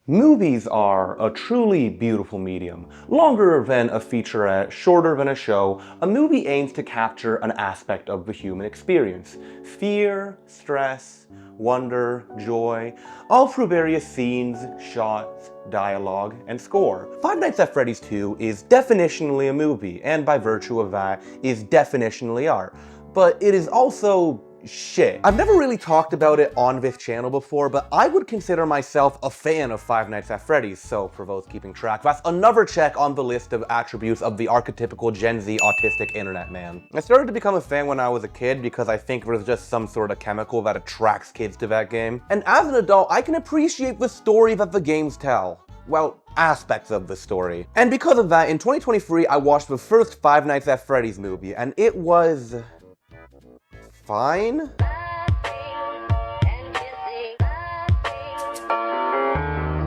Movies are a truly beautiful medium. Longer than a featurette, shorter than a show, a movie aims to capture an aspect of the human experience. Fear, stress, wonder, joy, all through various scenes, shots, dialogue, and score. Five Nights at Freddy's 2 is definitionally a movie, and by virtue of that, is definitionally art. But it is also shit. I've never really talked about it on this channel before, but I would consider myself a fan of Five Nights at Freddy's, so for those keeping track, that's another check on the list of attributes of the archetypical Gen Z autistic internet man. I started to become a fan when I was a kid because I think there's just some sort of chemical that attracts kids to that game. And as an adult, I can appreciate the story that the games tell. Well, aspects of the story. And because of that, in 2023, I watched the first Five Nights at Freddy's movie, and it was fine?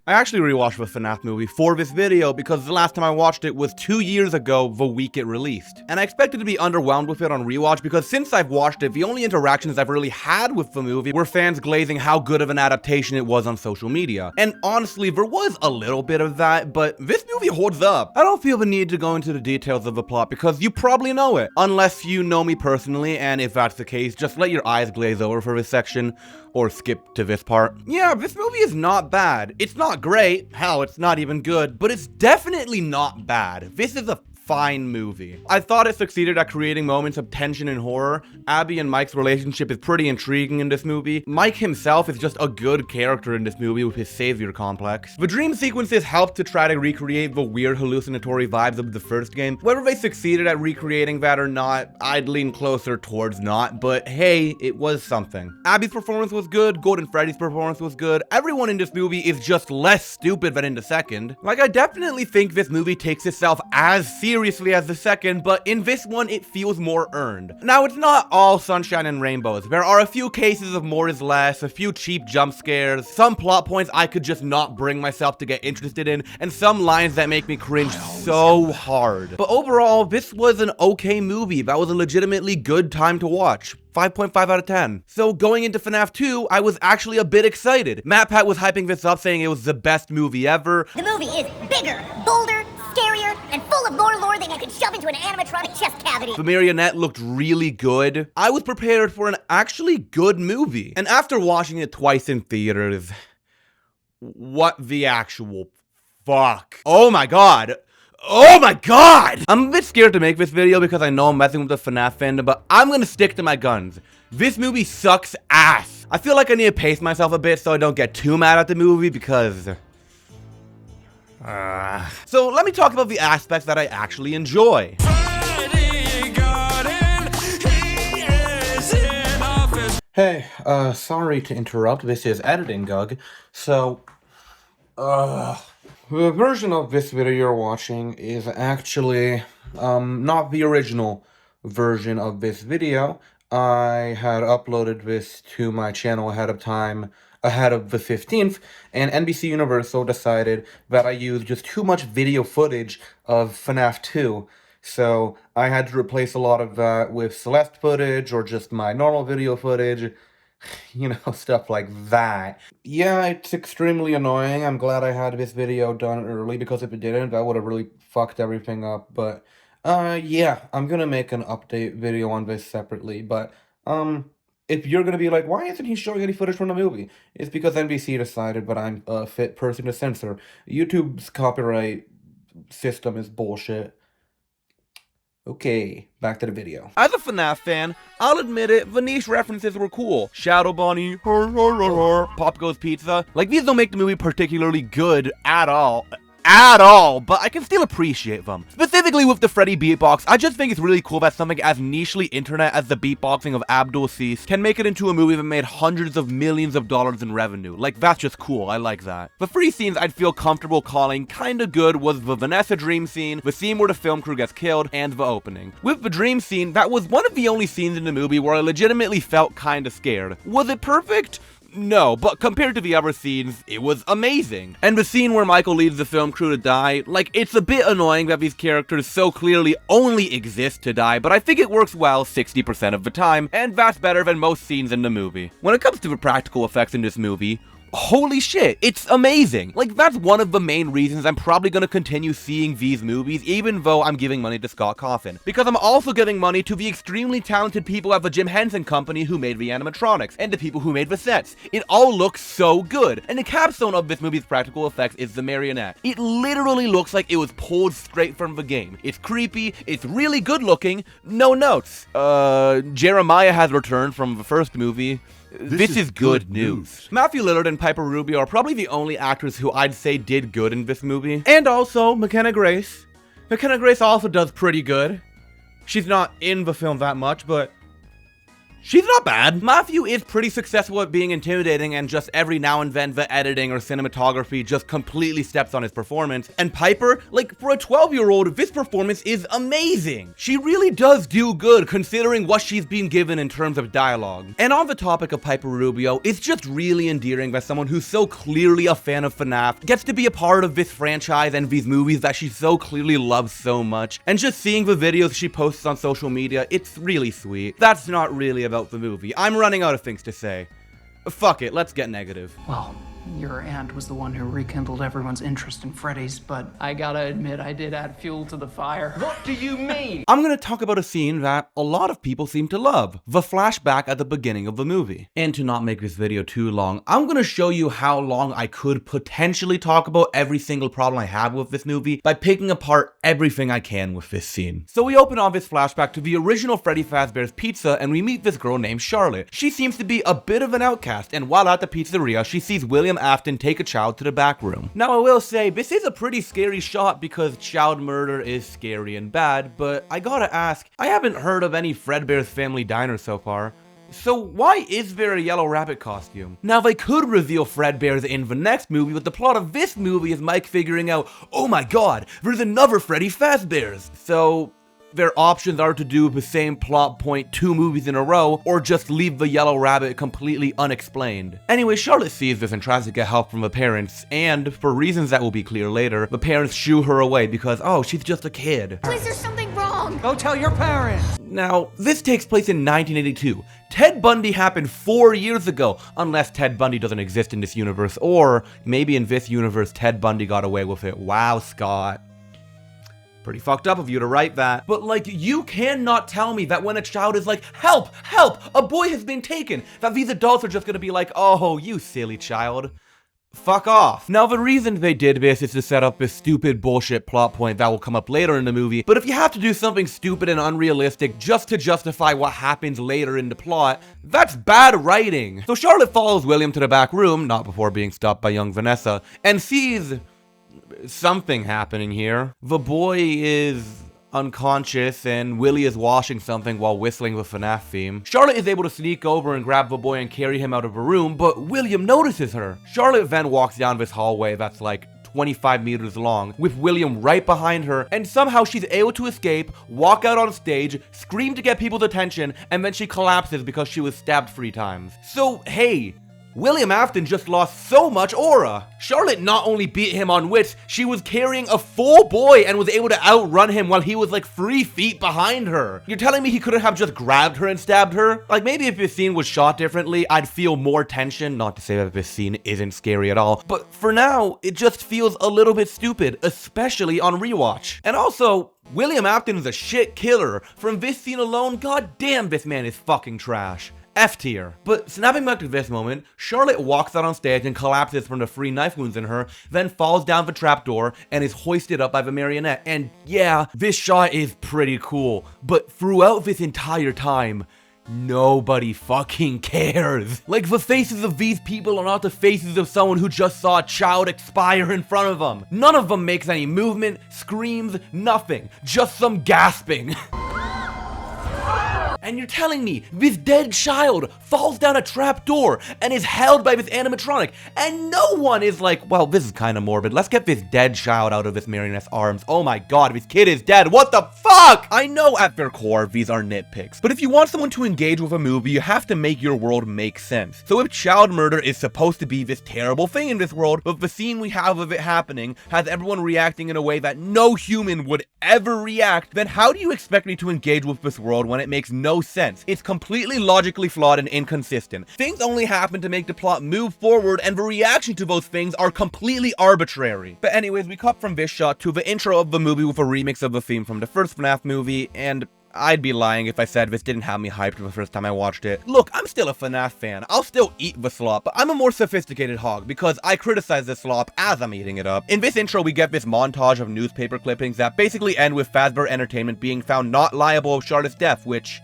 I actually rewatched the FNAF movie for this video because the last time I watched it was 2 years ago the week it released. And I expected to be underwhelmed with it on rewatch because since I've watched it, the only interactions I've really had with the movie were fans glazing how good of an adaptation it was on social media. And honestly, there was a little bit of that, but this movie holds up. I don't feel the need to go into the details of the plot because you probably know it. Unless you know me personally, and if that's the case, just let your eyes glaze over for this section, or skip to this part. Yeah, this movie is not bad. It's not great, hell, it's not even good, but it's definitely not bad. This is a fine movie. I thought it succeeded at creating moments of tension and horror. Abby and Mike's relationship is pretty intriguing in this movie. Mike himself is just a good character in this movie with his savior complex. The dream sequences help to try to recreate the weird hallucinatory vibes of the first game. Whether they succeeded at recreating that or not, I'd lean closer towards not, but hey, it was something. Abby's performance was good, Golden Freddy's performance was good. Everyone in this movie is just less stupid than in the second. Like, I definitely think this movie takes itself as seriously as the second, but in this one it feels more earned. Now, it's not all sunshine and rainbows. There are a few cases of more is less, a few cheap jump scares, some plot points I could just not bring myself to get interested in, and some lines that make me cringe so hard. But overall, this was an okay movie that was a legitimately good time to watch. 5.5 out of 10. So going into FNAF 2, I was actually a bit excited. MatPat was hyping this up, saying it was the best movie ever. The movie is bigger, bolder, scarier, and full of more lore than you could shove into an animatronic chest cavity. The marionette looked really good. I was prepared for an actually good movie. And after watching it twice in theaters, what the actual fuck? Oh my god. Oh my god! I'm a bit scared to make this video because I know I'm messing with the FNAF fandom, but I'm gonna stick to my guns. This movie sucks ass. I feel like I need to pace myself a bit so I don't get too mad at the movie because so let me talk about the aspects that I actually enjoy. Hey, sorry to interrupt. This is editing, Gug. So, the version of this video you're watching is actually, not the original version of this video. I had uploaded this to my channel ahead of time, ahead of the 15th, and NBC Universal decided that I used just too much video footage of FNAF 2. So I had to replace a lot of that with Celeste footage or just my normal video footage. You know, stuff like that. Yeah, it's extremely annoying. I'm glad I had this video done early because if it didn't, that would have really fucked everything up. But, yeah, I'm gonna make an update video on this separately. But, if you're gonna be like, why isn't he showing any footage from the movie? It's because NBC decided that I'm a fit person to censor. YouTube's copyright system is bullshit. Okay, back to the video. As a FNAF fan, I'll admit it, the niche references were cool. Shadow Bunny, Pop Goes Pizza. Like, these don't make the movie particularly good at all, but I can still appreciate them. Specifically with the Freddy beatbox, I just think it's really cool that something as nichely internet as the beatboxing of Abdul Cease can make it into a movie that made hundreds of millions of dollars in revenue. Like, that's just cool, I like that. The three scenes I'd feel comfortable calling kinda good was the Vanessa dream scene, the scene where the film crew gets killed, and the opening. With the dream scene, that was one of the only scenes in the movie where I legitimately felt kinda scared. Was it perfect? No, but compared to the other scenes, it was amazing. And the scene where Michael leads the film crew to die, like, it's a bit annoying that these characters so clearly only exist to die, but I think it works well 60% of the time, and that's better than most scenes in the movie. When it comes to the practical effects in this movie, holy shit, it's amazing. Like, that's one of the main reasons I'm probably gonna continue seeing these movies, even though I'm giving money to Scott Cawthon. Because I'm also giving money to the extremely talented people at the Jim Henson Company who made the animatronics, and the people who made the sets. It all looks so good. And the capstone of this movie's practical effects is the marionette. It literally looks like it was pulled straight from the game. It's creepy, it's really good looking, no notes. Jeremiah has returned from the first movie. This is good news. Matthew Lillard and Piper Rubio are probably the only actors who I'd say did good in this movie. And also, McKenna Grace. McKenna Grace also does pretty good. She's not in the film that much, but she's not bad. Matthew is pretty successful at being intimidating, and just every now and then the editing or cinematography just completely steps on his performance. And Piper, like, for a 12-year-old, this performance is amazing. She really does do good considering what she's been given in terms of dialogue. And on the topic of Piper Rubio, it's just really endearing that someone who's so clearly a fan of FNAF gets to be a part of this franchise and these movies that she so clearly loves so much. And just seeing the videos she posts on social media, it's really sweet. That's not really about the movie. I'm running out of things to say. Fuck it, let's get negative. Well, your aunt was the one who rekindled everyone's interest in Freddy's, but I gotta admit, I did add fuel to the fire. What do you mean? I'm gonna talk about a scene that a lot of people seem to love, the flashback at the beginning of the movie. And to not make this video too long, I'm gonna show you how long I could potentially talk about every single problem I have with this movie by picking apart everything I can with this scene. So we open on this flashback to the original Freddy Fazbear's Pizza, and we meet this girl named Charlotte. She seems to be a bit of an outcast, and while at the pizzeria, she sees William Afton take a child to the back room. Now I will say, this is a pretty scary shot because child murder is scary and bad, but I gotta ask, I haven't heard of any Fredbear's Family Diner so far. So why is there a yellow rabbit costume? Now they could reveal Fredbear's in the next movie, but the plot of this movie is Mike figuring out, oh my god, there's another Freddy Fazbear's. So their options are to do the same plot point 2 movies in a row, or just leave the yellow rabbit completely unexplained. Anyway, Charlotte sees this and tries to get help from the parents, and for reasons that will be clear later, the parents shoo her away because, oh, she's just a kid. Please, there's something wrong. Go tell your parents! Now, this takes place in 1982. Ted Bundy happened 4 years ago, unless Ted Bundy doesn't exist in this universe, or maybe in this universe Ted Bundy got away with it. Wow, Scott. Pretty fucked up of you to write that. But like, you cannot tell me that when a child is like, help, help, a boy has been taken, that these adults are just gonna be like, oh, you silly child. Fuck off. Now, the reason they did this is to set up this stupid bullshit plot point that will come up later in the movie, but if you have to do something stupid and unrealistic just to justify what happens later in the plot, that's bad writing. So Charlotte follows William to the back room, not before being stopped by young Vanessa, and sees something happening here. The boy is unconscious and Willie is washing something while whistling the FNAF theme. Charlotte is able to sneak over and grab the boy and carry him out of the room, but William notices her. Charlotte then walks down this hallway that's like 25 meters long, with William right behind her, and somehow she's able to escape, walk out on stage, scream to get people's attention, and then she collapses because she was stabbed 3 times. So, hey, William Afton just lost so much aura. Charlotte not only beat him on wits, she was carrying a full boy and was able to outrun him while he was like 3 feet behind her. You're telling me he couldn't have just grabbed her and stabbed her? Like, maybe if this scene was shot differently, I'd feel more tension. Not to say that this scene isn't scary at all, but for now, it just feels a little bit stupid, especially on rewatch. And also, William Afton is a shit killer. From this scene alone, goddamn, this man is fucking trash. F tier. But snapping back to this moment, Charlotte walks out on stage and collapses from the 3 knife wounds in her, then falls down the trapdoor and is hoisted up by the marionette. And yeah, this shot is pretty cool, but throughout this entire time, nobody fucking cares. Like, the faces of these people are not the faces of someone who just saw a child expire in front of them. None of them makes any movement, screams, nothing. Just some gasping. And you're telling me this dead child falls down a trapdoor and is held by this animatronic, and no one is like, well, this is kind of morbid. Let's get this dead child out of this marionette's arms. Oh my god, this kid is dead. What the fuck? I know at their core, these are nitpicks, but if you want someone to engage with a movie, you have to make your world make sense. So if child murder is supposed to be this terrible thing in this world, but the scene we have of it happening has everyone reacting in a way that no human would ever react, then how do you expect me to engage with this world when it makes no no sense. It's completely logically flawed and inconsistent. Things only happen to make the plot move forward, and the reaction to those things are completely arbitrary. But anyways, we cut from this shot to the intro of the movie with a remix of the theme from the first FNAF movie, and I'd be lying if I said this didn't have me hyped the first time I watched it. Look, I'm still a FNAF fan. I'll still eat the slop, but I'm a more sophisticated hog because I criticize the slop as I'm eating it up. In this intro, we get this montage of newspaper clippings that basically end with Fazbear Entertainment being found not liable of Charlotte's death, which...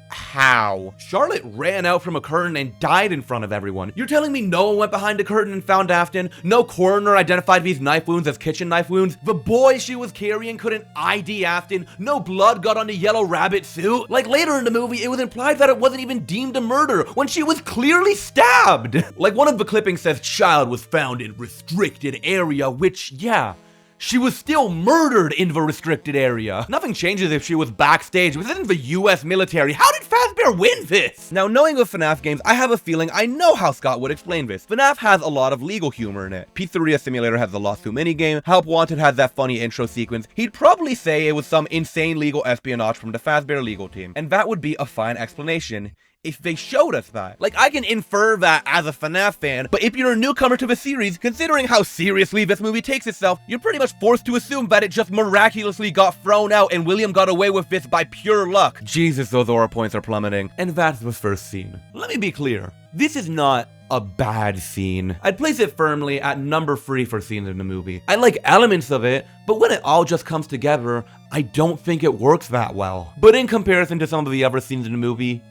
how? Charlotte ran out from a curtain and died in front of everyone. You're telling me no one went behind the curtain and found Afton? No coroner identified these knife wounds as kitchen knife wounds? The boy she was carrying couldn't ID Afton? No blood got on the yellow rabbit suit? Like later in the movie, it was implied that it wasn't even deemed a murder when she was clearly stabbed. Like one of the clippings says, child was found in restricted area, which, yeah, she was still murdered in the restricted area. Nothing changes if she was backstage within the US military. How did Fazbear win this? Now, knowing the FNAF games, I have a feeling I know how Scott would explain this. FNAF has a lot of legal humor in it. Pizzeria Simulator has the lawsuit minigame. Help Wanted has that funny intro sequence. He'd probably say it was some insane legal espionage from the Fazbear legal team. And that would be a fine explanation if they showed us that. Like, I can infer that as a FNAF fan, but if you're a newcomer to the series, considering how seriously this movie takes itself, you're pretty much forced to assume that it just miraculously got thrown out and William got away with this by pure luck. Jesus, those aura points are plummeting. And that's the first scene. Let me be clear. This is not a bad scene. I'd place it firmly at number 3 for scenes in the movie. I like elements of it, but when it all just comes together, I don't think it works that well. But in comparison to some of the other scenes in the movie,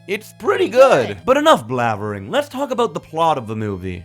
it's pretty good. But enough blabbering, let's talk about the plot of the movie.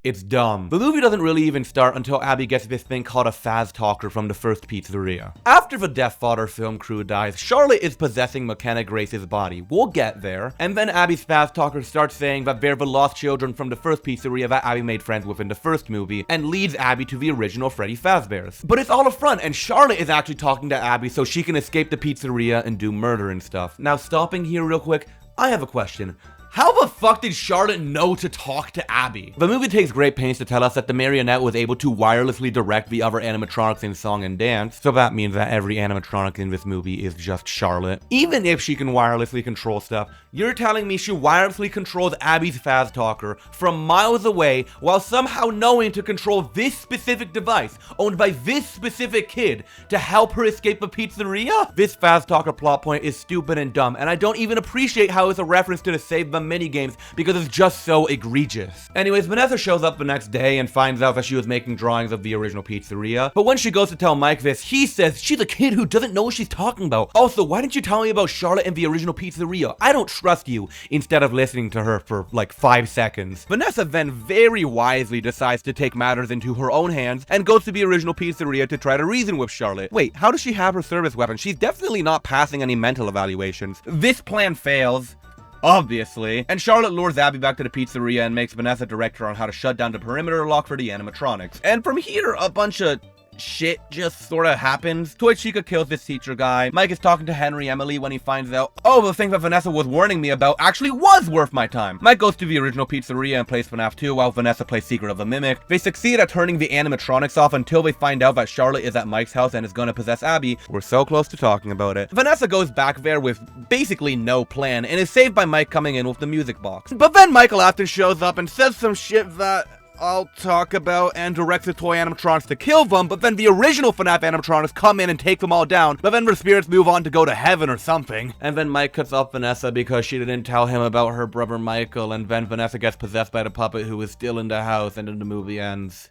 It's dumb. The movie doesn't really even start until Abby gets this thing called a Faz Talker from the first pizzeria. After the Death Fodder film crew dies, Charlotte is possessing McKenna Grace's body. We'll get there. And then Abby's Faz Talker starts saying that they're the lost children from the first pizzeria that Abby made friends with in the first movie, and leads Abby to the original Freddy Fazbear's. But it's all a front, and Charlotte is actually talking to Abby so she can escape the pizzeria and do murder and stuff. Now, stopping here real quick, I have a question. How the fuck did Charlotte know to talk to Abby? The movie takes great pains to tell us that the marionette was able to wirelessly direct the other animatronics in song and dance, so that means that every animatronic in this movie is just Charlotte. Even if she can wirelessly control stuff, you're telling me she wirelessly controls Abby's Faz Talker from miles away while somehow knowing to control this specific device owned by this specific kid to help her escape a pizzeria? This Faz Talker plot point is stupid and dumb, and I don't even appreciate how it's a reference to the Save the minigames because it's just so egregious. Anyways, Vanessa shows up the next day and finds out that she was making drawings of the original pizzeria, but when she goes to tell Mike this, he says she's a kid who doesn't know what she's talking about. Also, why didn't you tell me about Charlotte and the original pizzeria? I don't trust you, instead of listening to her for like 5 seconds. Vanessa then very wisely decides to take matters into her own hands and goes to the original pizzeria to try to reason with Charlotte. Wait, how does she have her service weapon? She's definitely not passing any mental evaluations. This plan fails, obviously, and Charlotte lures Abby back to the pizzeria and makes Vanessa direct her on how to shut down the perimeter lock for the animatronics. And from here, a bunch of shit just sort of happens. Toy Chica kills this teacher guy. Mike is talking to Henry Emily when he finds out, oh, the thing that Vanessa was warning me about actually was worth my time. Mike goes to the original pizzeria and plays FNAF 2 while Vanessa plays Secret of the Mimic. They succeed at turning the animatronics off until they find out that Charlotte is at Mike's house and is gonna possess Abby. We're so close to talking about it. Vanessa goes back there with basically no plan and is saved by Mike coming in with the music box. But then Michael Afton shows up and says some shit that I'll talk about and directs the toy animatronics to kill them, but then the original FNAF animatronics come in and take them all down, but then their spirits move on to go to heaven or something. And then Mike cuts off Vanessa because she didn't tell him about her brother Michael, and then Vanessa gets possessed by the puppet who is still in the house, and then the movie ends.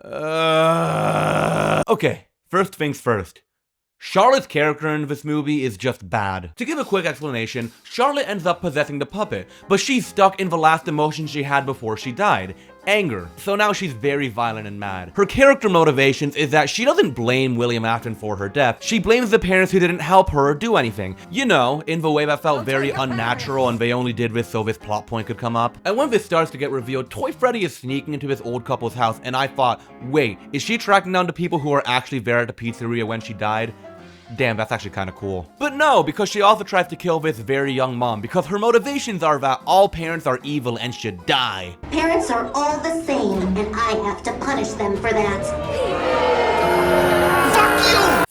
Okay, first things first. Charlotte's character in this movie is just bad. To give a quick explanation, Charlotte ends up possessing the puppet, but she's stuck in the last emotion she had before she died, anger. So now she's very violent and mad. Her character motivations is that she doesn't blame William Afton for her death, she blames the parents who didn't help her or do anything. You know, in the way that felt very unnatural and they only did this so this plot point could come up. And when this starts to get revealed, Toy Freddy is sneaking into this old couple's house and I thought, wait, is she tracking down the people who are actually there at the pizzeria when she died? Damn, that's actually kind of cool. But no, because she also tries to kill this very young mom, because her motivations are that all parents are evil and should die. Parents are all the same, and I have to punish them for that.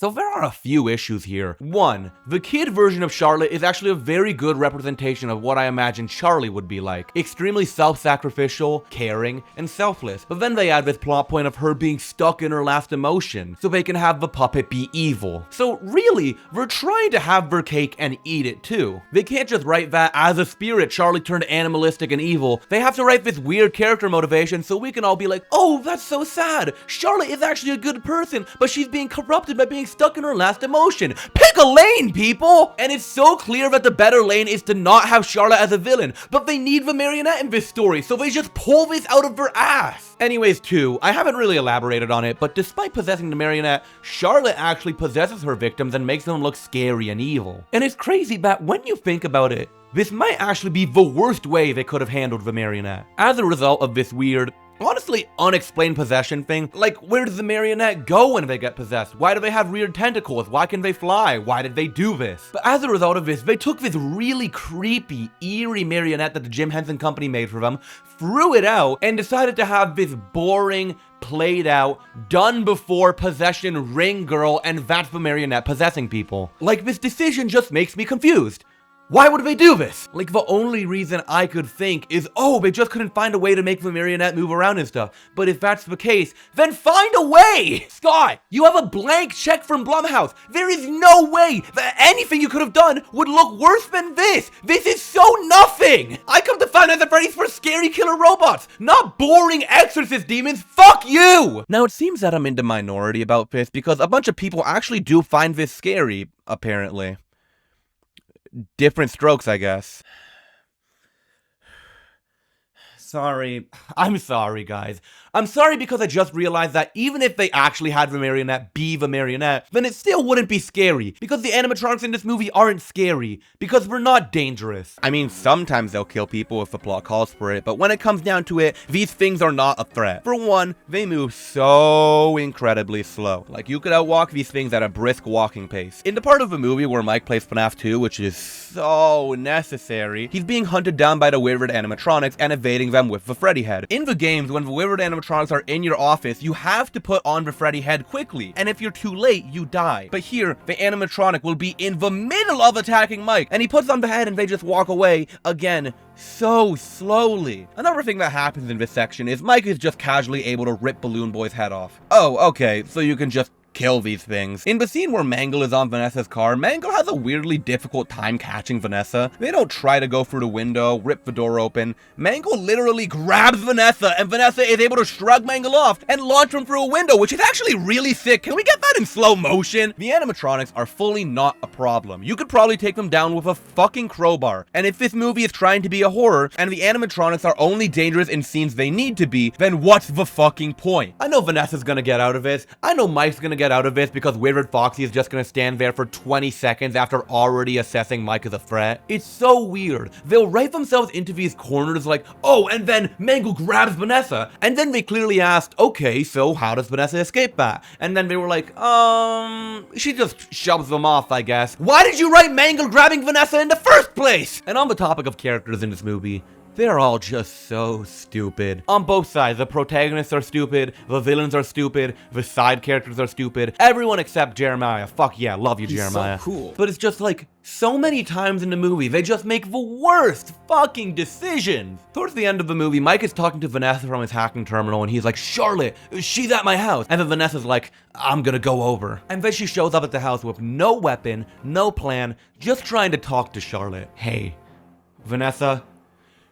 So there are a few issues here. One, the kid version of Charlotte is actually a very good representation of what I imagine Charlie would be like. Extremely self-sacrificial, caring, and selfless. But then they add this plot point of her being stuck in her last emotion, so they can have the puppet be evil. So really, they're trying to have their cake and eat it too. They can't just write that as a spirit Charlie turned animalistic and evil. They have to write this weird character motivation so we can all be like, oh, that's so sad. Charlotte is actually a good person, but she's being corrupted by being stuck in her last emotion. Pick a lane, people! And it's so clear that the better lane is to not have Charlotte as a villain, but they need the marionette in this story, so they just pull this out of their ass. Anyways, too, I haven't really elaborated on it, but despite possessing the marionette, Charlotte actually possesses her victims and makes them look scary and evil. And it's crazy that when you think about it, this might actually be the worst way they could have handled the marionette. As a result of this weird, honestly unexplained possession thing, like where does the marionette go when they get possessed? Why do they have weird tentacles? Why can they fly? Why did they do this? But as a result of this, they took this really creepy, eerie marionette that the Jim Henson Company made for them, threw it out, and decided to have this boring, played out, done before possession ring girl, and that's the marionette possessing people. Like, this decision just makes me confused. Why would they do this? Like, the only reason I could think is, oh, they just couldn't find a way to make the marionette move around and stuff. But if that's the case, then find a way! Scott, you have a blank check from Blumhouse. There is no way that anything you could have done would look worse than this. This is so nothing! I come to find out that Freddy's for scary killer robots, not boring exorcist demons. Fuck you! Now, it seems that I'm in the minority about this because a bunch of people actually do find this scary, apparently. Different strokes, I guess. Sorry. I'm sorry, guys. I'm sorry because I just realized that even if they actually had the marionette be the marionette, then it still wouldn't be scary, because the animatronics in this movie aren't scary, because we're not dangerous. I mean, sometimes they'll kill people if the plot calls for it, but when it comes down to it, these things are not a threat. For one, they move so incredibly slow. Like, you could outwalk these things at a brisk walking pace. In the part of the movie where Mike plays FNAF 2, which is so necessary, he's being hunted down by the wayward animatronics and evading them with the Freddy head. In the games, when the wayward animatronics are in your office, you have to put on the Freddy head quickly, and if you're too late, you die. But here, the animatronic will be in the middle of attacking Mike, and he puts on the head and they just walk away, again, so slowly. Another thing that happens in this section is Mike is just casually able to rip Balloon Boy's head off. Oh, okay, so you can just kill these things. In the scene where Mangle is on Vanessa's car, Mangle has a weirdly difficult time catching Vanessa. They don't try to go through the window, rip the door open. Mangle literally grabs Vanessa, and Vanessa is able to shrug Mangle off and launch him through a window, which is actually really sick. Can we get that in slow motion? The animatronics are fully not a problem. You could probably take them down with a fucking crowbar. And if this movie is trying to be a horror, and the animatronics are only dangerous in scenes they need to be, then what's the fucking point? I know Vanessa's gonna get out of this. I know Mike's gonna get out of this because Wayward Foxy is just gonna stand there for 20 seconds after already assessing Mike as a threat. It's so weird. They'll write themselves into these corners like, oh, and then Mangle grabs Vanessa, and then they clearly asked, okay, so how does Vanessa escape that? And then they were like, she just shoves them off, I guess. Why did you write Mangle grabbing Vanessa in the first place? And on the topic of characters in this movie, they're all just so stupid. On both sides, the protagonists are stupid, the villains are stupid, the side characters are stupid, everyone except Jeremiah. Fuck yeah, love you, Jeremiah. So cool. But it's just like, so many times in the movie, they just make the worst fucking decisions. Towards the end of the movie, Mike is talking to Vanessa from his hacking terminal, and he's like, Charlotte, she's at my house. And then Vanessa's like, I'm gonna go over. And then she shows up at the house with no weapon, no plan, just trying to talk to Charlotte. Hey, Vanessa,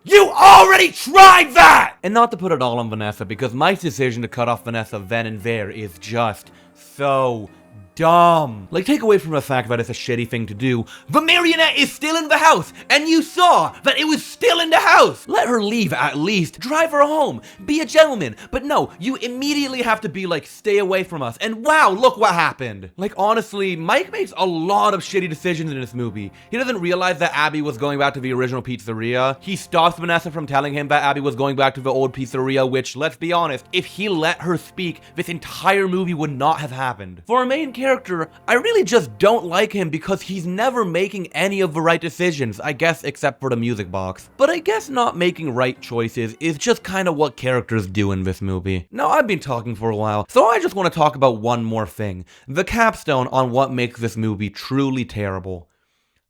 you already tried that! And not to put it all on Vanessa, because Mike's decision to cut off Vanessa then and there is just so dumb. Like, take away from the fact that it's a shitty thing to do, the marionette is still in the house, and you saw that it was still in the house. Let her leave at least. Drive her home. Be a gentleman. But no, you immediately have to be like, stay away from us. And wow, look what happened. Like, honestly, Mike makes a lot of shitty decisions in this movie. He doesn't realize that Abby was going back to the original pizzeria. He stops Vanessa from telling him that Abby was going back to the old pizzeria, which, let's be honest, if he let her speak, this entire movie would not have happened. For a main character, I really just don't like him because he's never making any of the right decisions, I guess except for the music box. But I guess not making right choices is just kind of what characters do in this movie. Now, I've been talking for a while, so I just want to talk about one more thing. The capstone on what makes this movie truly terrible.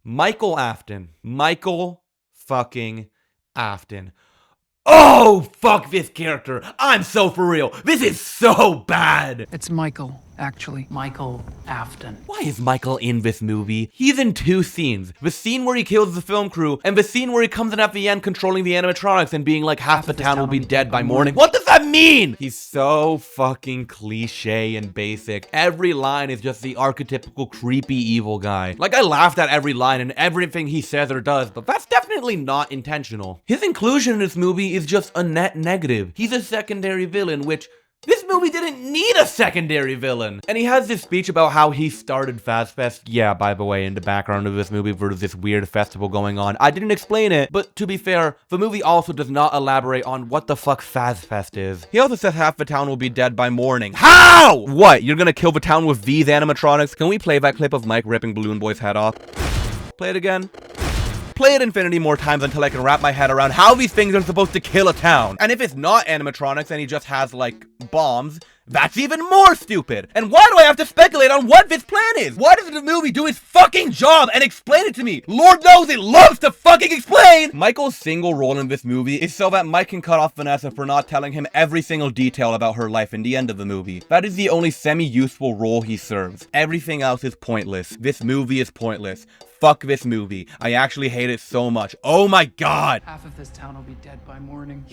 Michael Afton. Michael fucking Afton. Oh, fuck this character. I'm so for real. This is so bad. It's Michael, actually. Michael Afton. Why is Michael in this movie? He's in two scenes. The scene where he kills the film crew, and the scene where he comes in at the end controlling the animatronics and being like, half the town will be dead by morning. What does that mean? He's so fucking cliche and basic. Every line is just the archetypical creepy evil guy. Like, I laughed at every line and everything he says or does, but that's definitely not intentional. His inclusion in this movie is just a net negative. He's a secondary villain, which this movie didn't need a secondary villain. And he has this speech about how he started FazFest. Yeah, by the way, in the background of this movie, there's this weird festival going on. I didn't explain it, but to be fair, the movie also does not elaborate on what the fuck FazFest is. He also says half the town will be dead by morning. How? What, you're gonna kill the town with these animatronics? Can we play that clip of Mike ripping Balloon Boy's head off? Play it again. Play it infinity more times until I can wrap my head around how these things are supposed to kill a town. And if it's not animatronics and he just has, like, bombs, that's even more stupid. And why do I have to speculate on what this plan is? Why doesn't the movie do its fucking job and explain it to me? Lord knows it loves to fucking explain! Michael's single role in this movie is so that Mike can cut off Vanessa for not telling him every single detail about her life in the end of the movie. That is the only semi-useful role he serves. Everything else is pointless. This movie is pointless. Fuck this movie. I actually hate it so much. Oh my god! Half of this town will be dead by morning.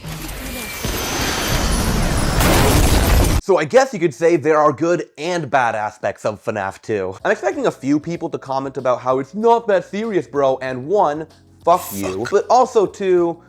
So I guess you could say there are good and bad aspects of FNAF 2. I'm expecting a few people to comment about how it's not that serious, bro, and one, fuck you, but also two,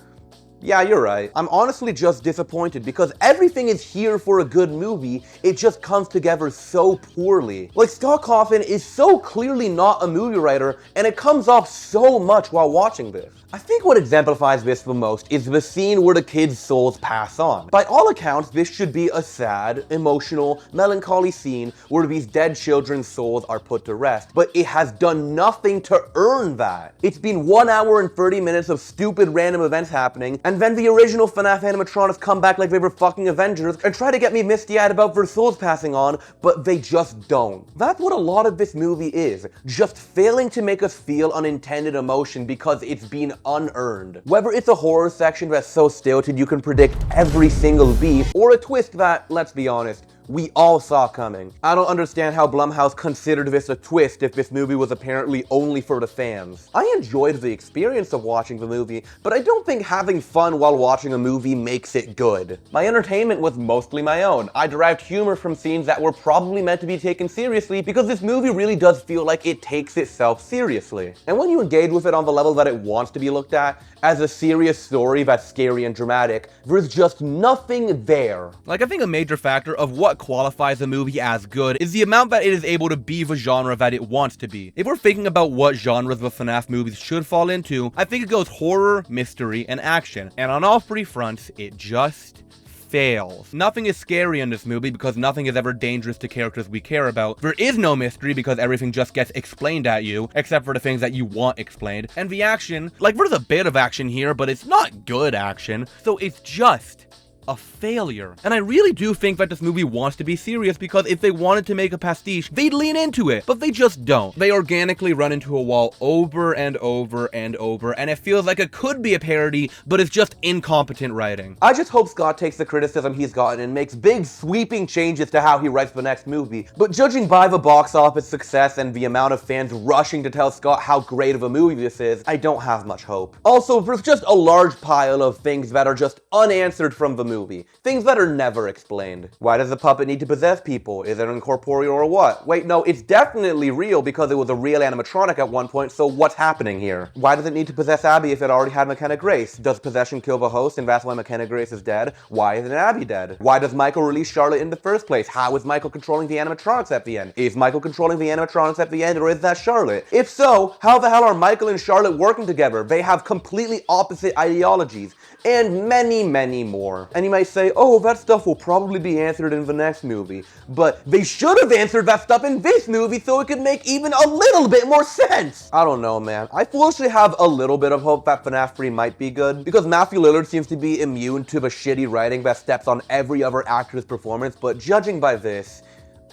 yeah, you're right. I'm honestly just disappointed because everything is here for a good movie, it just comes together so poorly. Like, Scott Cawthon is so clearly not a movie writer, and it comes off so much while watching this. I think what exemplifies this the most is the scene where the kids' souls pass on. By all accounts, this should be a sad, emotional, melancholy scene where these dead children's souls are put to rest, but it has done nothing to earn that. It's been 1 hour and 30 minutes of stupid random events happening, and then the original FNAF animatronics come back like they were fucking Avengers and try to get me misty-eyed about their souls passing on, but they just don't. That's what a lot of this movie is, just failing to make us feel unintended emotion because it's been unearned. Whether it's a horror section that's so stilted you can predict every single beat, or a twist that, let's be honest, we all saw coming. I don't understand how Blumhouse considered this a twist if this movie was apparently only for the fans. I enjoyed the experience of watching the movie, but I don't think having fun while watching a movie makes it good. My entertainment was mostly my own. I derived humor from scenes that were probably meant to be taken seriously because this movie really does feel like it takes itself seriously. And when you engage with it on the level that it wants to be looked at, as a serious story that's scary and dramatic, there's just nothing there. Like, I think a major factor of what qualifies a movie as good is the amount that it is able to be the genre that it wants to be. If we're thinking about what genres the FNAF movies should fall into, I think it goes horror, mystery, and action. And on all three fronts, it just fails. Nothing is scary in this movie because nothing is ever dangerous to characters we care about. There is no mystery because everything just gets explained at you, except for the things that you want explained. And the action, like, there's a bit of action here, but it's not good action, so it's just a failure. And I really do think that this movie wants to be serious because if they wanted to make a pastiche, they'd lean into it, but they just don't. They organically run into a wall over and over and over, and it feels like it could be a parody, but it's just incompetent writing. I just hope Scott takes the criticism he's gotten and makes big sweeping changes to how he writes the next movie, but judging by the box office success and the amount of fans rushing to tell Scott how great of a movie this is, I don't have much hope. Also, there's just a large pile of things that are just unanswered from the movie. Things that are never explained. Why does the puppet need to possess people? Is it incorporeal or what? Wait, no, it's definitely real because it was a real animatronic at one point, so what's happening here? Why does it need to possess Abby if it already had McKenna Grace? Does possession kill the host and that's why McKenna Grace is dead? Why isn't Abby dead? Why does Michael release Charlotte in the first place? How is Michael controlling the animatronics at the end? Is Michael controlling the animatronics at the end or is that Charlotte? If so, how the hell are Michael and Charlotte working together? They have completely opposite ideologies. And many, many more. And you might say, oh, that stuff will probably be answered in the next movie. But they should have answered that stuff in this movie so it could make even a little bit more sense. I don't know, man. I foolishly have a little bit of hope that FNAF 3 might be good, because Matthew Lillard seems to be immune to the shitty writing that steps on every other actor's performance, but judging by this,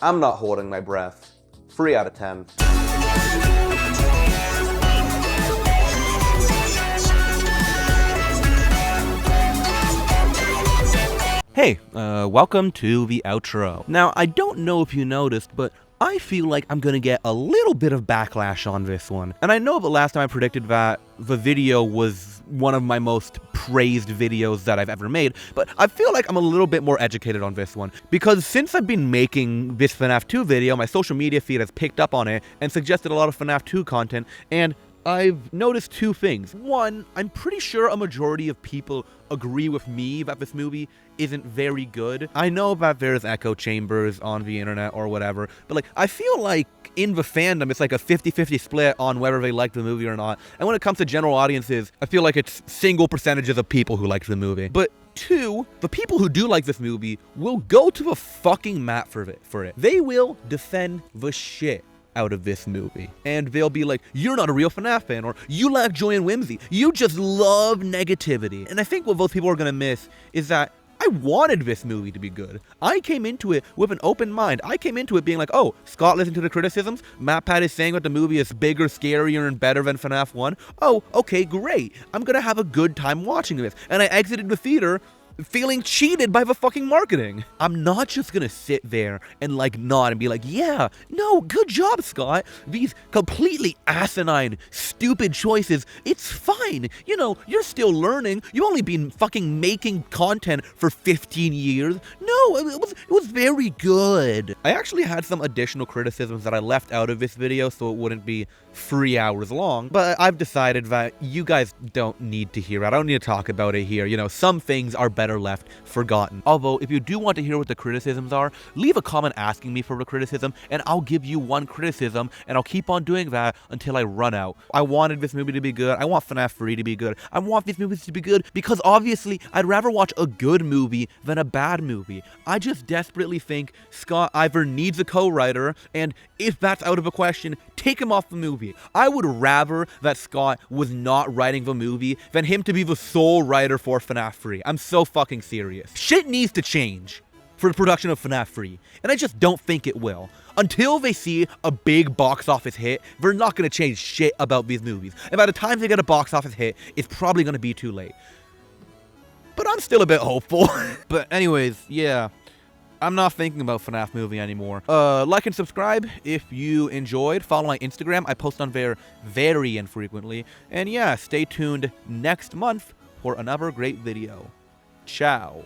I'm not holding my breath. 3 out of 10. Hey, welcome to the outro. Now, I don't know if you noticed, but I feel like I'm gonna get a little bit of backlash on this one. And I know the last time I predicted that the video was one of my most praised videos that I've ever made, but I feel like I'm a little bit more educated on this one, because since I've been making this FNAF 2 video, my social media feed has picked up on it and suggested a lot of FNAF 2 content, and I've noticed 2 things. One, I'm pretty sure a majority of people agree with me that this movie isn't very good. I know that there's echo chambers on the internet or whatever, but like, I feel like in the fandom, it's like a 50-50 split on whether they like the movie or not. And when it comes to general audiences, I feel like it's single percentages of people who like the movie. But 2, the people who do like this movie will go to the fucking mat for it. They will defend the shit out of this movie. And they'll be like, you're not a real FNAF fan, or you lack joy and whimsy. You just love negativity. And I think what those people are gonna miss is that I wanted this movie to be good. I came into it with an open mind. I came into it being like, oh, Scott listened to the criticisms. MatPat is saying that the movie is bigger, scarier, and better than FNAF 1. Oh, okay, great. I'm gonna have a good time watching this. And I exited the theater feeling cheated by the fucking marketing. I'm not just gonna sit there and like nod and be like, yeah, no, good job, Scott. These completely asinine, stupid choices, it's fine. You know, you're still learning. You've only been fucking making content for 15 years. No, it was very good. I actually had some additional criticisms that I left out of this video so it wouldn't be 3 hours long, but I've decided that you guys don't need to hear it. I don't need to talk about it here. You know, some things are better left forgotten. Although, if you do want to hear what the criticisms are, leave a comment asking me for a criticism, and I'll give you one criticism, and I'll keep on doing that until I run out. I wanted this movie to be good. I want FNAF 3 to be good. I want these movies to be good because obviously I'd rather watch a good movie than a bad movie. I just desperately think Scott either needs a co-writer, and if that's out of the question, take him off the movie. I would rather that Scott was not writing the movie than him to be the sole writer for FNAF 3. I'm so fucking serious. Shit needs to change for the production of FNAF 3, and I just don't think it will. Until they see a big box office hit, they're not going to change shit about these movies. And by the time they get a box office hit, it's probably going to be too late. But I'm still a bit hopeful. But anyways, yeah. I'm not thinking about FNAF movie anymore. Like and subscribe if you enjoyed. Follow my Instagram. I post on there very infrequently. And yeah, stay tuned next month for another great video. Ciao.